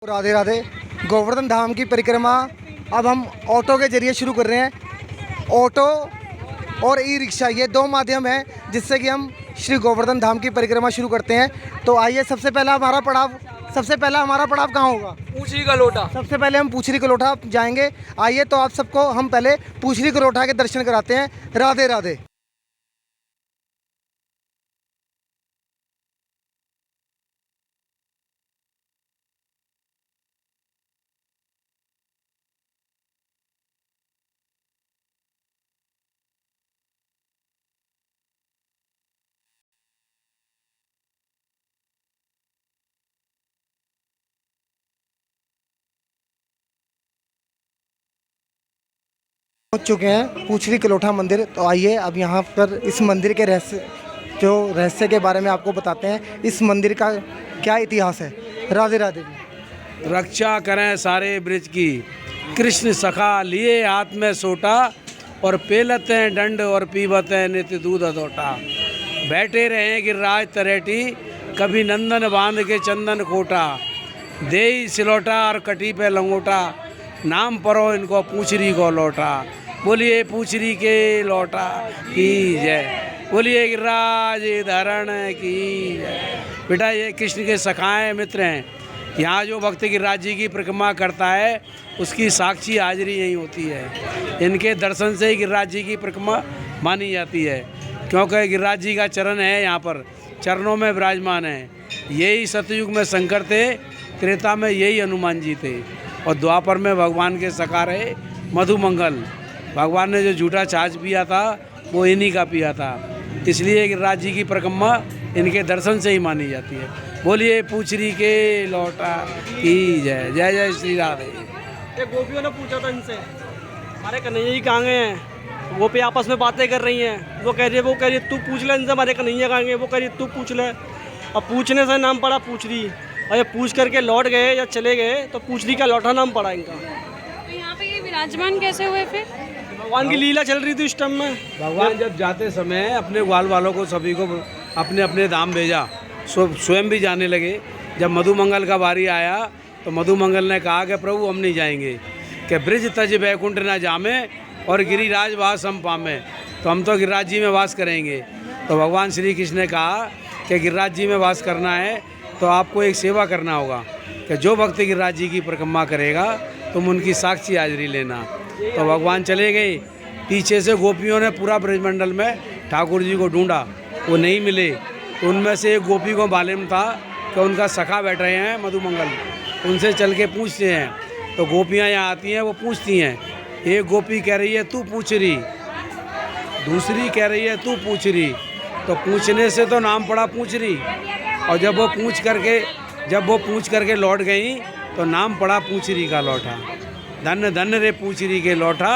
राधे राधे। गोवर्धन धाम की परिक्रमा अब हम ऑटो के जरिए शुरू कर रहे हैं। ऑटो और ई रिक्शा, ये दो माध्यम हैं जिससे कि हम श्री गोवर्धन धाम की परिक्रमा शुरू करते हैं। तो आइए, सबसे पहला हमारा पड़ाव कहाँ होगा? पूछरी का लोटा। सबसे पहले हम पूछरी कलोठा जाएंगे। आइए, तो आप सबको हम पहले पूछरी कलोठा के दर्शन कराते हैं। राधे राधे। पहुंच चुके हैं पूछरी कलोठा मंदिर। तो आइए, अब यहाँ पर इस मंदिर के रहस्य के बारे में आपको बताते हैं। इस मंदिर का क्या इतिहास है? राधे राधे जी। रक्षा करें सारे ब्रिज की, कृष्ण सखा लिए हाथ में सोटा, और पेलते हैं दंड और पीबते हैं नित्य दूध अदोटा। बैठे रहे गिरिराज तरेटी, कभी नंदन बांध के चंदन कोटा। देई सिलौटा और कटी पे लंगोटा, नाम परो इनको पूछरी को लौटा। बोलिए पूछरी के लौटा की जय, बोलिए गिरिराज धरण की जय। बेटा, ये कृष्ण के सखाए मित्र हैं। यहाँ जो भक्त गिरिराज जी की परिक्रमा करता है उसकी साक्षी हाजिरी यहीं होती है। इनके दर्शन से ही गिरिराज जी की परिक्रमा मानी जाती है, क्योंकि गिरिराज जी का चरण है, यहाँ पर चरणों में विराजमान है। यही सतयुग में शंकर थे, त्रेता में यही हनुमान जी थे, और द्वापर में भगवान के सखा रहे मधुमंगल। भगवान ने जो झूठा छाछ पिया था वो इन्हीं का पिया था, इसलिए गिरिराज जी की परिक्रमा इनके दर्शन से ही मानी जाती है। बोलिए पूछरी के लौटा की जय। जय जय श्री राधे। ये गोपियों ने पूछा था इनसे, हमारे कन्हैया जी कहाँ गए हैं? वो पे आपस में बातें कर रही हैं। वो कह रही है तू पूछ ले इनसे हमारे कन्हैया कहाँ गए। वो कह रही है तू पूछ ले। अब पूछने से नाम पड़ा पूछरी, और ये पूछ करके लौट गए या चले गए तो पूछरी का लौटा नाम पड़ा इनका। तो यहाँ पे ये विराजमान कैसे हुए फिर? भगवान की लीला चल रही थी उस टाइम में। भगवान जब जाते समय अपने ग्वाल वालों को सभी को अपने अपने धाम भेजा, स्वयं भी जाने लगे। जब मधुमंगल का बारी आया तो मधुमंगल ने कहा कि प्रभु हम नहीं जाएंगे, कि ब्रिज तज बैकुंठ न जामे और गिरिराज वास हम पामे, तो हम तो गिरिराज जी में वास करेंगे। तो भगवान श्री कृष्ण ने कहा कि गिरिराज जी में वास करना है तो आपको एक सेवा करना होगा, कि जो भक्त गिरिराज जी की परिक्रमा करेगा तुम उनकी साक्षी हाजिरी लेना। तो भगवान चले गए। पीछे से गोपियों ने पूरा ब्रजमंडल में ठाकुर जी को ढूंढा, वो नहीं मिले। तो उनमें से एक गोपी को मालूम था कि उनका सखा बैठ रहे हैं मधुमंगल, उनसे चल के पूछते हैं। तो गोपियाँ यहाँ आती हैं, वो पूछती हैं। एक गोपी कह रही है तू पूछरी, दूसरी कह रही है तू पूछरी। तो पूछने से तो नाम पड़ा पूछरी, और जब वो पूछ करके लौट गई तो नाम पड़ा पूछरी का लौटा। धन्य धन्य रे पूछरी के लौटा,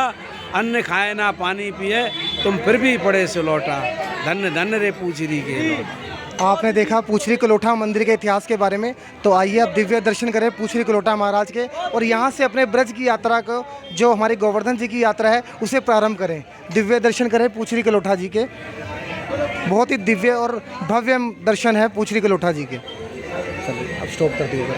अन्न खाए ना पानी पिए तुम फिर भी पड़े से लौटा। धन्य धन्य रे पूछरी के लौटा। आपने देखा पूछरी कलोठा मंदिर के इतिहास के बारे में। तो आइए, अब दिव्य दर्शन करें पूछरी कलोठा महाराज के, और यहाँ से अपने ब्रज की यात्रा को, जो हमारी गोवर्धन जी की यात्रा है, उसे प्रारंभ करें। दिव्य दर्शन करें पूछरी कलोठा जी के। बहुत ही दिव्य और भव्य दर्शन है पूछरी कलोठा जी के। चलिए, अब स्टॉप कर दिए।